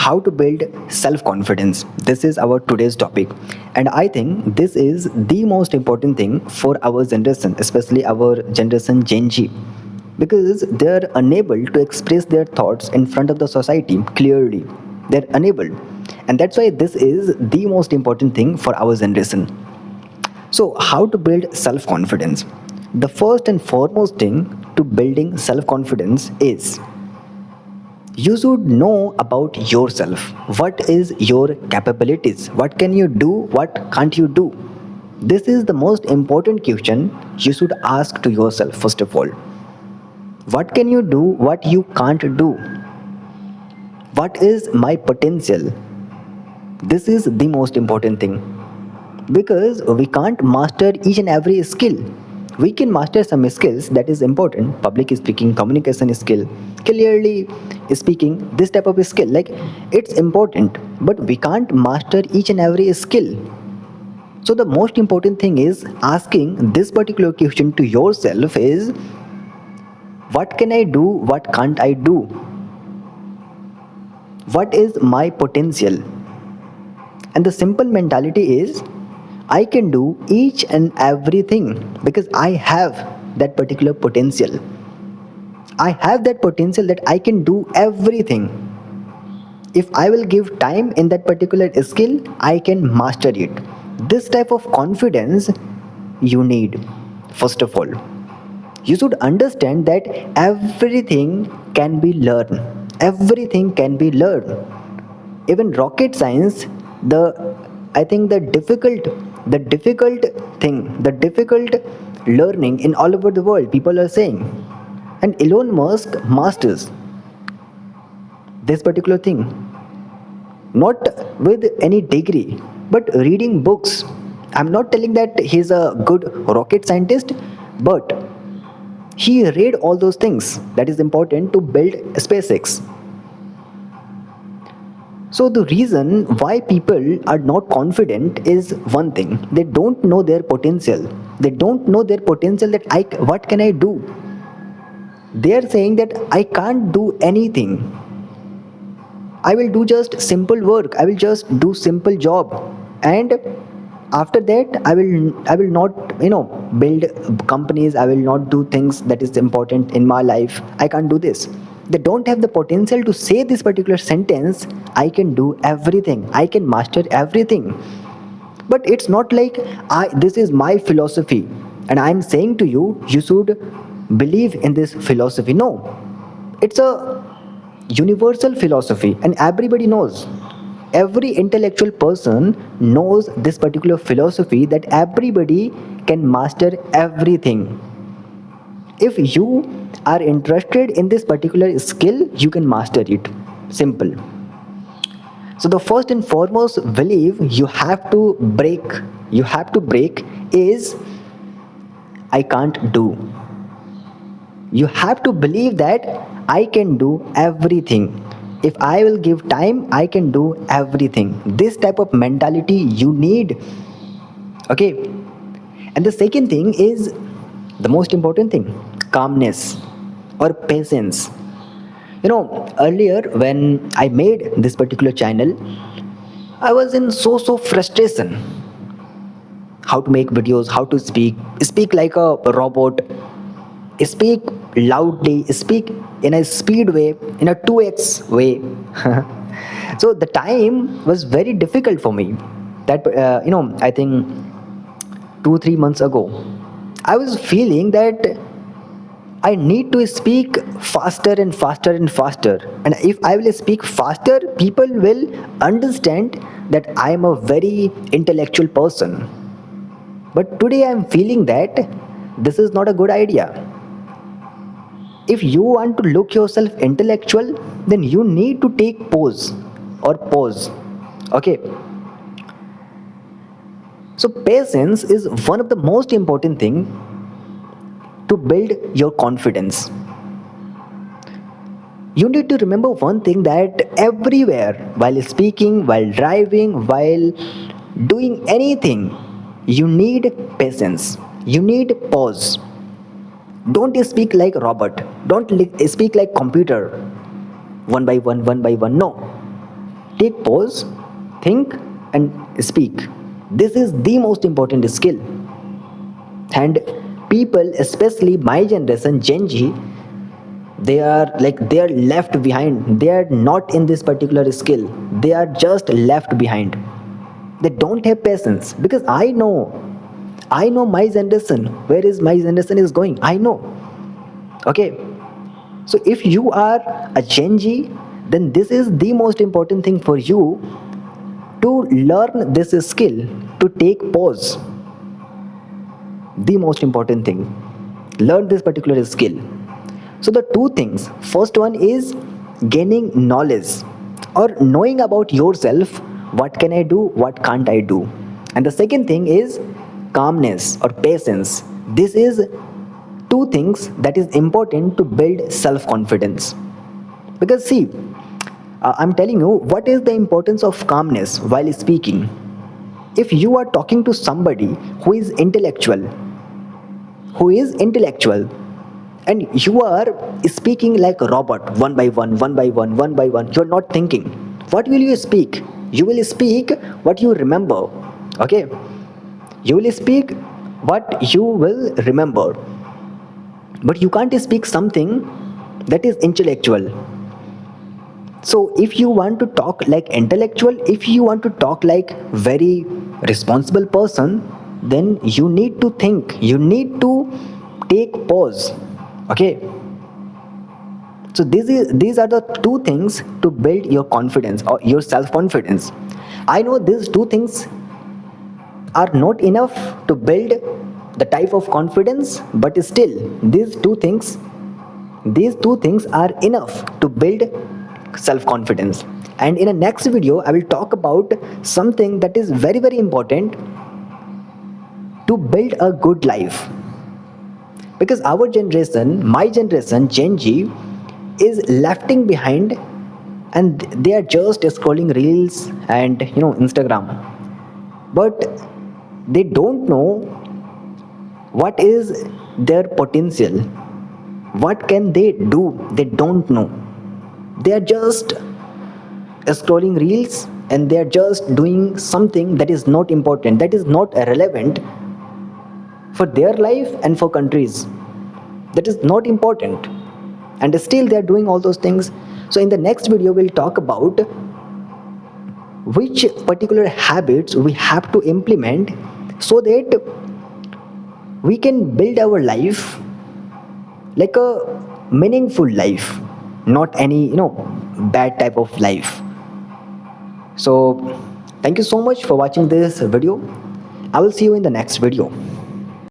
how to build self confidence. This is our today's topic, and I think this is the most important thing for our generation, especially our generation Gen Z, because they're unable to express their thoughts in front of the society clearly. They're unable, and that's why this is the most important thing for our generation. So, how to build self confidence? The first and foremost thing to building self confidence is you should know about yourself. What is your capabilities? What can you do? What can't you do? This is the most important question you should ask to yourself first of all. What can you do? What you can't do? What is my potential? This is the most important thing, because we can't master each and every skill. We can master some skills, that is important: public speaking, communication skill, clearly speaking, this type of skill, like, it's important, but we can't master each and every skill. So the most important thing is asking this particular question to yourself is, what can I do, what can't I do, what is my potential? And the simple mentality is, I can do each and everything because I have that particular potential. I have that potential that I can do everything. If I will give time in that particular skill, I can master it. This type of confidence you need, first of all. You should understand that everything can be learned. Everything can be learned. Even rocket science, the I think the difficult thing, the difficult learning in all over the world, people are saying, and Elon Musk masters this particular thing, not with any degree, but reading books. I'm not telling that he's a good rocket scientist, but he read all those things that is important to build SpaceX. So the reason why people are not confident is one thing: they don't know their potential. They don't know their potential, that what can I do? They are saying that I can't do anything. I will do just simple work. I will just do simple job, and after that I will not build companies. I will not do things that is important in my life. I can't do this. They don't have the potential to say this particular sentence: I can do everything, I can master everything. But it's not like this is my philosophy and I'm saying to you, you should believe in this philosophy. No, it's a universal philosophy, and everybody knows. Every intellectual person knows this particular philosophy, that everybody can master everything. If you are interested in this particular skill, you can master it. Simple. So the first and foremost belief you have to break is, I can't do. You have to believe that I can do everything. If I will give time, I can do everything. This type of mentality you need. Okay. And the second thing is the most important thing: calmness or patience. Earlier when I made this particular channel, I was in so frustration. How to make videos, how to speak like a robot, speak loudly, speak in a speed way, in a 2x way. So the time was very difficult for me. That I think 2 3 months ago, I was feeling that I need to speak faster and faster and faster. And if I will speak faster, people will understand that I am a very intellectual person. But today I am feeling that this is not a good idea. If you want to look yourself intellectual, then you need to take pause. Okay. So patience is one of the most important thing to build your confidence. You need to remember one thing, that everywhere, while speaking, while driving, while doing anything, you need patience. You need pause. Don't speak like robot. Don't speak like computer, one by one, one by one. No. Take pause, think, and speak. This is the most important skill. And people, especially my generation, Gen Z, they are left behind. They are not in this particular skill. They are just left behind. They don't have patience because I know my generation. Where is my generation is going? I know. Okay, so if you are a Gen Z, then this is the most important thing for you to learn this skill, to take pause. The most important thing, learn this particular skill. So the two things, first one is gaining knowledge or knowing about yourself. What can I do, what can't I do? And the second thing is calmness or patience. This is two things that is important to build self confidence. Because see, I'm telling you what is the importance of calmness while speaking. If you are talking to somebody who is intellectual, who is intellectual, and you are speaking like a robot, one by one, one by one, one by one, you're not thinking, what will you speak? You will speak what you remember. Okay, you will speak what you will remember, but you can't speak something that is intellectual. So if you want to talk like intellectual, if you want to talk like very responsible person, then you need to think, you need to take pause. Okay, so these are the two things to build your confidence or your self confidence. I know these two things are not enough to build the type of confidence, but still these two things are enough to build self confidence. And in a next video I will talk about something that is very very important to build a good life. Because our generation, my generation, Gen Z, is lefting behind, and they are just scrolling reels and Instagram, but they don't know what is their potential, what can they do. They don't know. They are just scrolling reels, and they are just doing something that is not important, that is not relevant for their life and for countries, that is not important, and still they are doing all those things. So in the next video we'll talk about which particular habits we have to implement so that we can build our life like a meaningful life, not any bad type of life. So thank you so much for watching this video. I will see you in the next video.